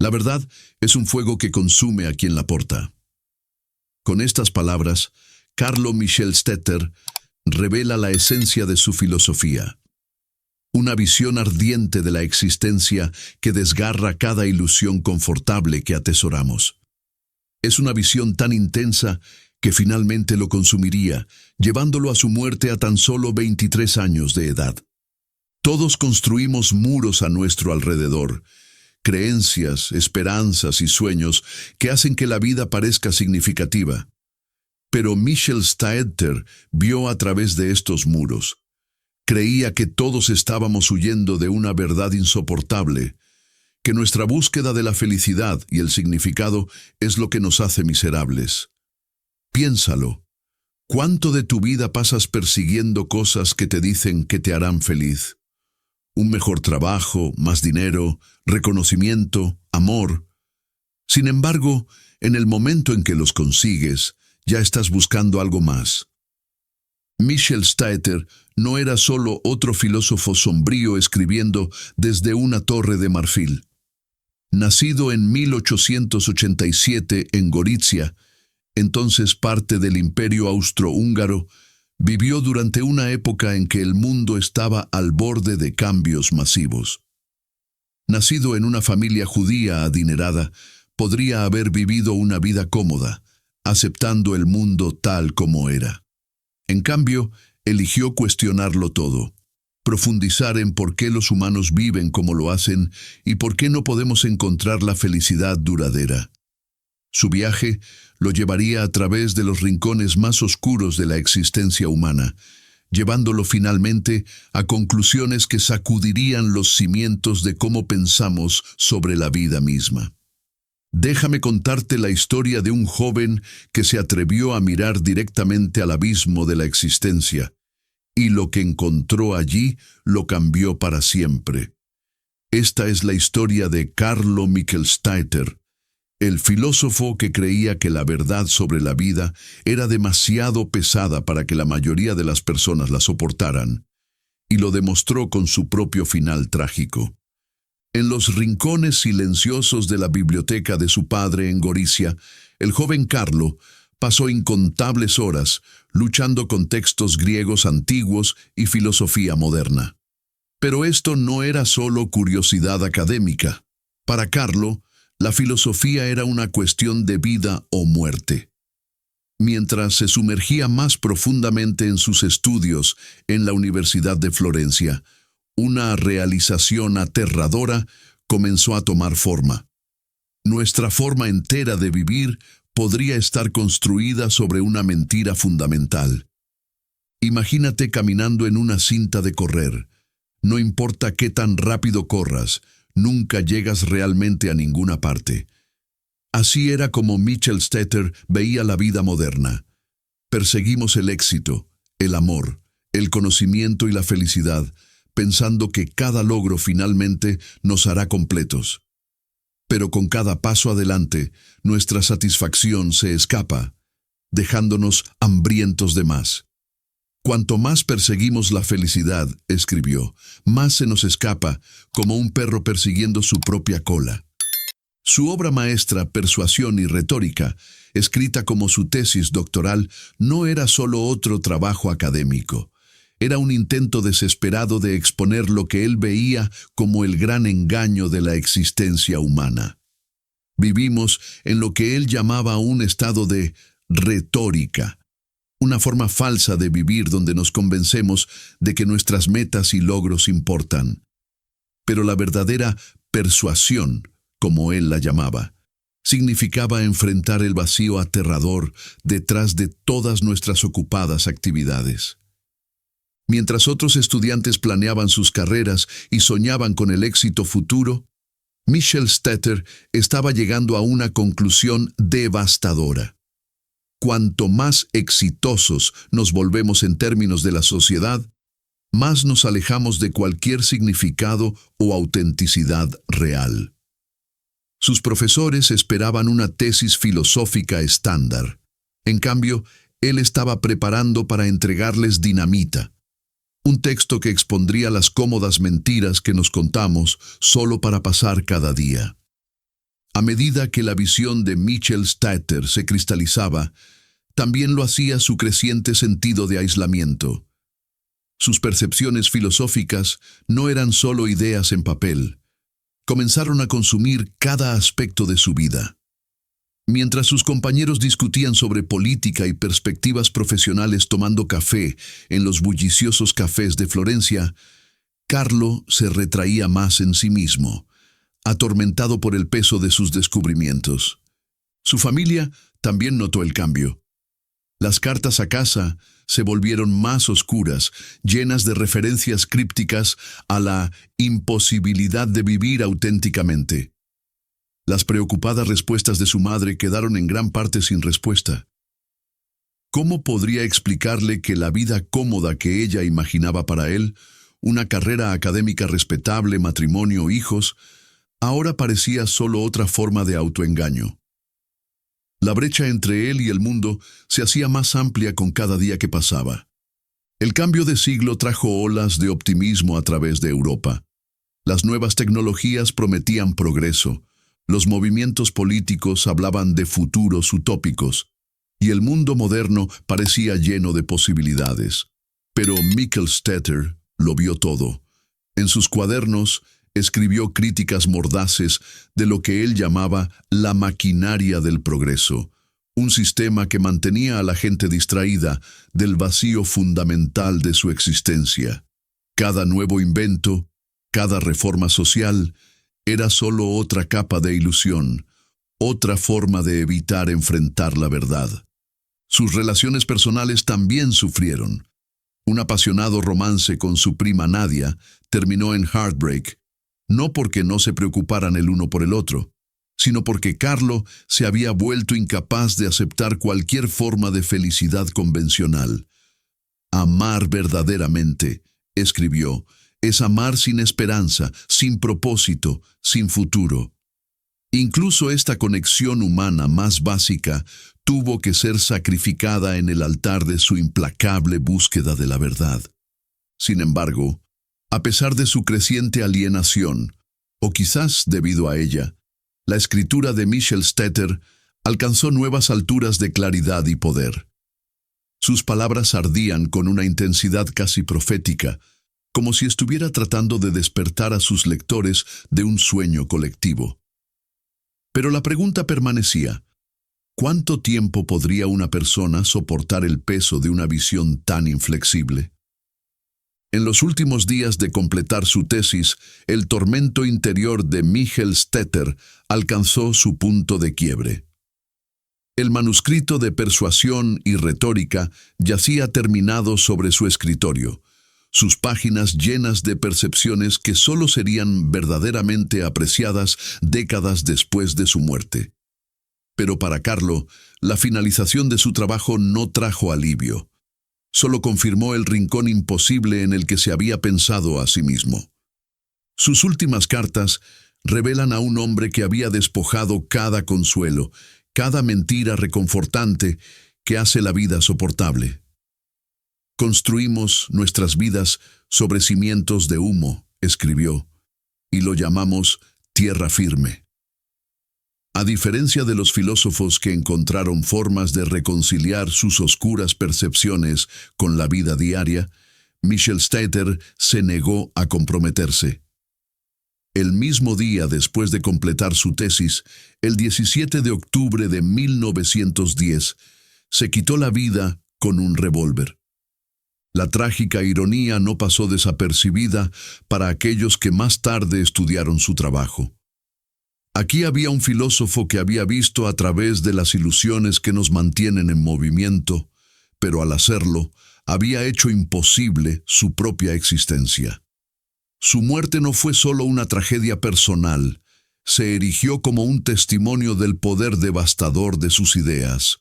La verdad es un fuego que consume a quien la porta. Con estas palabras, Carlo Michelstaedter revela la esencia de su filosofía. Una visión ardiente de la existencia que desgarra cada ilusión confortable que atesoramos. Es una visión tan intensa que finalmente lo consumiría, llevándolo a su muerte a tan solo 23 años de edad. Todos construimos muros a nuestro alrededor, creencias, esperanzas y sueños que hacen que la vida parezca significativa. Pero Michelstaedter vio a través de estos muros. Creía que todos estábamos huyendo de una verdad insoportable, que nuestra búsqueda de la felicidad y el significado es lo que nos hace miserables. Piénsalo. ¿Cuánto de tu vida pasas persiguiendo cosas que te dicen que te harán feliz? Un mejor trabajo, más dinero, reconocimiento, amor. Sin embargo, en el momento en que los consigues, ya estás buscando algo más. Michelstaedter no era solo otro filósofo sombrío escribiendo desde una torre de marfil. Nacido en 1887 en Gorizia, entonces parte del Imperio Austrohúngaro, vivió durante una época en que el mundo estaba al borde de cambios masivos. Nacido en una familia judía adinerada, podría haber vivido una vida cómoda, aceptando el mundo tal como era. En cambio, eligió cuestionarlo todo, profundizar en por qué los humanos viven como lo hacen y por qué no podemos encontrar la felicidad duradera. Su viaje lo llevaría a través de los rincones más oscuros de la existencia humana, llevándolo finalmente a conclusiones que sacudirían los cimientos de cómo pensamos sobre la vida misma. Déjame contarte la historia de un joven que se atrevió a mirar directamente al abismo de la existencia, y lo que encontró allí lo cambió para siempre. Esta es la historia de Carlo Michelstaedter, el filósofo que creía que la verdad sobre la vida era demasiado pesada para que la mayoría de las personas la soportaran, y lo demostró con su propio final trágico. En los rincones silenciosos de la biblioteca de su padre en Gorizia, el joven Carlo pasó incontables horas luchando con textos griegos antiguos y filosofía moderna. Pero esto no era solo curiosidad académica. Para Carlo, la filosofía era una cuestión de vida o muerte. Mientras se sumergía más profundamente en sus estudios en la Universidad de Florencia, una realización aterradora comenzó a tomar forma. Nuestra forma entera de vivir podría estar construida sobre una mentira fundamental. Imagínate caminando en una cinta de correr. No importa qué tan rápido corras, nunca llegas realmente a ninguna parte. Así era como Michelstaedter veía la vida moderna. Perseguimos el éxito, el amor, el conocimiento y la felicidad, pensando que cada logro finalmente nos hará completos. Pero con cada paso adelante, nuestra satisfacción se escapa, dejándonos hambrientos de más. Cuanto más perseguimos la felicidad, escribió, más se nos escapa, como un perro persiguiendo su propia cola. Su obra maestra, Persuasión y Retórica, escrita como su tesis doctoral, no era solo otro trabajo académico. Era un intento desesperado de exponer lo que él veía como el gran engaño de la existencia humana. Vivimos en lo que él llamaba un estado de retórica, una forma falsa de vivir donde nos convencemos de que nuestras metas y logros importan. Pero la verdadera persuasión, como él la llamaba, significaba enfrentar el vacío aterrador detrás de todas nuestras ocupadas actividades. Mientras otros estudiantes planeaban sus carreras y soñaban con el éxito futuro, Michelstaedter estaba llegando a una conclusión devastadora. Cuanto más exitosos nos volvemos en términos de la sociedad, más nos alejamos de cualquier significado o autenticidad real. Sus profesores esperaban una tesis filosófica estándar. En cambio, él estaba preparando para entregarles dinamita, un texto que expondría las cómodas mentiras que nos contamos solo para pasar cada día. A medida que la visión de Michel Stater se cristalizaba, también lo hacía su creciente sentido de aislamiento. Sus percepciones filosóficas no eran solo ideas en papel. Comenzaron a consumir cada aspecto de su vida. Mientras sus compañeros discutían sobre política y perspectivas profesionales tomando café en los bulliciosos cafés de Florencia, Carlo se retraía más en sí mismo, atormentado por el peso de sus descubrimientos. Su familia también notó el cambio. Las cartas a casa se volvieron más oscuras, llenas de referencias crípticas a la imposibilidad de vivir auténticamente. Las preocupadas respuestas de su madre quedaron en gran parte sin respuesta. ¿Cómo podría explicarle que la vida cómoda que ella imaginaba para él, una carrera académica respetable, matrimonio, hijos, ahora parecía solo otra forma de autoengaño? La brecha entre él y el mundo se hacía más amplia con cada día que pasaba. El cambio de siglo trajo olas de optimismo a través de Europa. Las nuevas tecnologías prometían progreso, los movimientos políticos hablaban de futuros utópicos, y el mundo moderno parecía lleno de posibilidades. Pero Michel Stater lo vio todo. En sus cuadernos escribió críticas mordaces de lo que él llamaba la maquinaria del progreso, un sistema que mantenía a la gente distraída del vacío fundamental de su existencia. Cada nuevo invento, cada reforma social, era solo otra capa de ilusión, otra forma de evitar enfrentar la verdad. Sus relaciones personales también sufrieron. Un apasionado romance con su prima Nadia terminó en heartbreak, no porque no se preocuparan el uno por el otro, sino porque Carlo se había vuelto incapaz de aceptar cualquier forma de felicidad convencional. Amar verdaderamente, escribió, es amar sin esperanza, sin propósito, sin futuro. Incluso esta conexión humana más básica tuvo que ser sacrificada en el altar de su implacable búsqueda de la verdad. Sin embargo, a pesar de su creciente alienación, o quizás debido a ella, la escritura de Michel Stater alcanzó nuevas alturas de claridad y poder. Sus palabras ardían con una intensidad casi profética, como si estuviera tratando de despertar a sus lectores de un sueño colectivo. Pero la pregunta permanecía: ¿cuánto tiempo podría una persona soportar el peso de una visión tan inflexible? En los últimos días de completar su tesis, el tormento interior de Michel Stater alcanzó su punto de quiebre. El manuscrito de Persuasión y Retórica yacía terminado sobre su escritorio, sus páginas llenas de percepciones que solo serían verdaderamente apreciadas décadas después de su muerte. Pero para Carlo, la finalización de su trabajo no trajo alivio. Solo confirmó el rincón imposible en el que se había pensado a sí mismo. Sus últimas cartas revelan a un hombre que había despojado cada consuelo, cada mentira reconfortante que hace la vida soportable. Construimos nuestras vidas sobre cimientos de humo, escribió, y lo llamamos tierra firme. A diferencia de los filósofos que encontraron formas de reconciliar sus oscuras percepciones con la vida diaria, Michel Stater se negó a comprometerse. El mismo día después de completar su tesis, el 17 de octubre de 1910, se quitó la vida con un revólver. La trágica ironía no pasó desapercibida para aquellos que más tarde estudiaron su trabajo. Aquí había un filósofo que había visto a través de las ilusiones que nos mantienen en movimiento, pero al hacerlo, había hecho imposible su propia existencia. Su muerte no fue solo una tragedia personal, se erigió como un testimonio del poder devastador de sus ideas.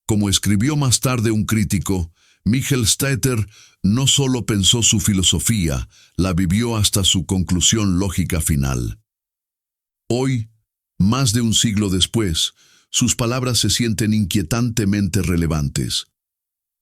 Como escribió más tarde un crítico, Michel Stater no solo pensó su filosofía, la vivió hasta su conclusión lógica final. Hoy, más de un siglo después, sus palabras se sienten inquietantemente relevantes.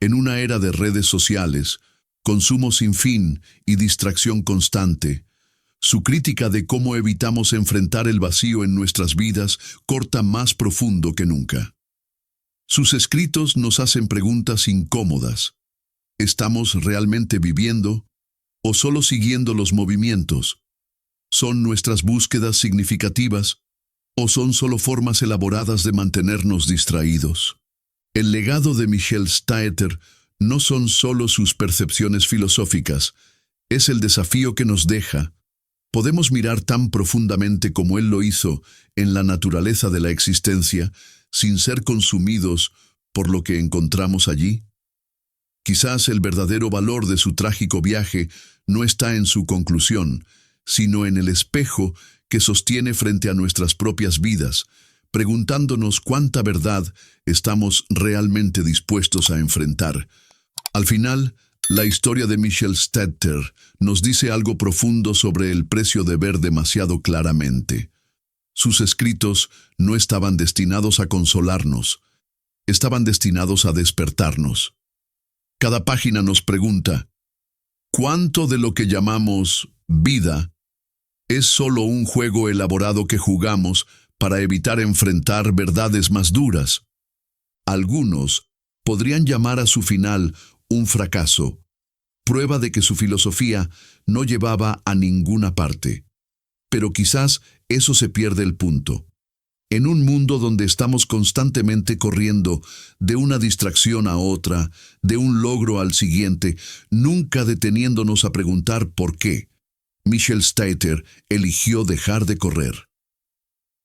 En una era de redes sociales, consumo sin fin y distracción constante, Su crítica de cómo evitamos enfrentar el vacío en nuestras vidas corta más profundo que nunca. Sus escritos nos hacen preguntas incómodas. ¿Estamos realmente viviendo o solo siguiendo los movimientos? ¿Son nuestras búsquedas significativas o son solo formas elaboradas de mantenernos distraídos? El legado de Michel Staedter no son solo sus percepciones filosóficas, es el desafío que nos deja. ¿Podemos mirar tan profundamente como él lo hizo en la naturaleza de la existencia, sin ser consumidos por lo que encontramos allí? Quizás el verdadero valor de su trágico viaje no está en su conclusión, sino en el espejo que sostiene frente a nuestras propias vidas, preguntándonos cuánta verdad estamos realmente dispuestos a enfrentar. Al final, la historia de Michel Staedter nos dice algo profundo sobre el precio de ver demasiado claramente. Sus escritos no estaban destinados a consolarnos, estaban destinados a despertarnos. Cada página nos pregunta, ¿cuánto de lo que llamamos vida es solo un juego elaborado que jugamos para evitar enfrentar verdades más duras? Algunos podrían llamar a su final un fracaso, prueba de que su filosofía no llevaba a ninguna parte. Pero quizás eso se pierde el punto. En un mundo donde estamos constantemente corriendo de una distracción a otra, de un logro al siguiente, nunca deteniéndonos a preguntar por qué, Michel Staedter eligió dejar de correr.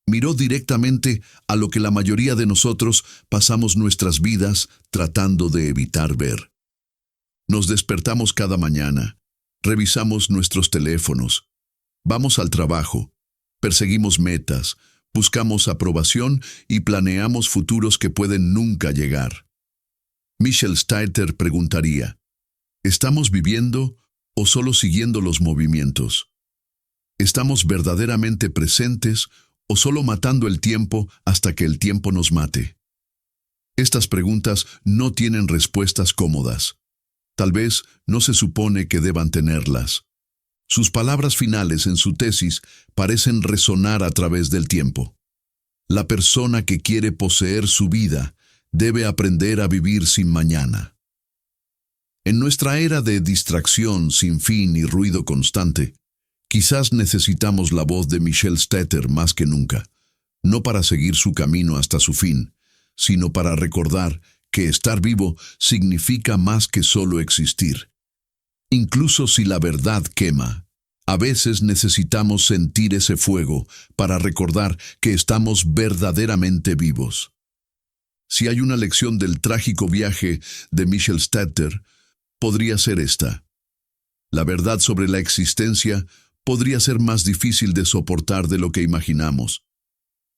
Miró directamente a lo que la mayoría de nosotros pasamos nuestras vidas tratando de evitar ver. Nos despertamos cada mañana, revisamos nuestros teléfonos, vamos al trabajo, perseguimos metas, buscamos aprobación y planeamos futuros que pueden nunca llegar. Michel Staedter preguntaría, ¿estamos viviendo o solo siguiendo los movimientos? ¿Estamos verdaderamente presentes o solo matando el tiempo hasta que el tiempo nos mate? Estas preguntas no tienen respuestas cómodas. Tal vez no se supone que deban tenerlas. Sus palabras finales en su tesis parecen resonar a través del tiempo. La persona que quiere poseer su vida debe aprender a vivir sin mañana. En nuestra era de distracción sin fin y ruido constante, quizás necesitamos la voz de Michel Staedter más que nunca, no para seguir su camino hasta su fin, sino para recordar que estar vivo significa más que solo existir. Incluso si la verdad quema, a veces necesitamos sentir ese fuego para recordar que estamos verdaderamente vivos. Si hay una lección del trágico viaje de Michel Staedter, podría ser esta. La verdad sobre la existencia podría ser más difícil de soportar de lo que imaginamos,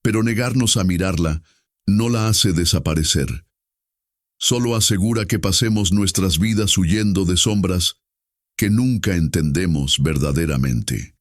pero negarnos a mirarla no la hace desaparecer. Solo asegura que pasemos nuestras vidas huyendo de sombras que nunca entendemos verdaderamente.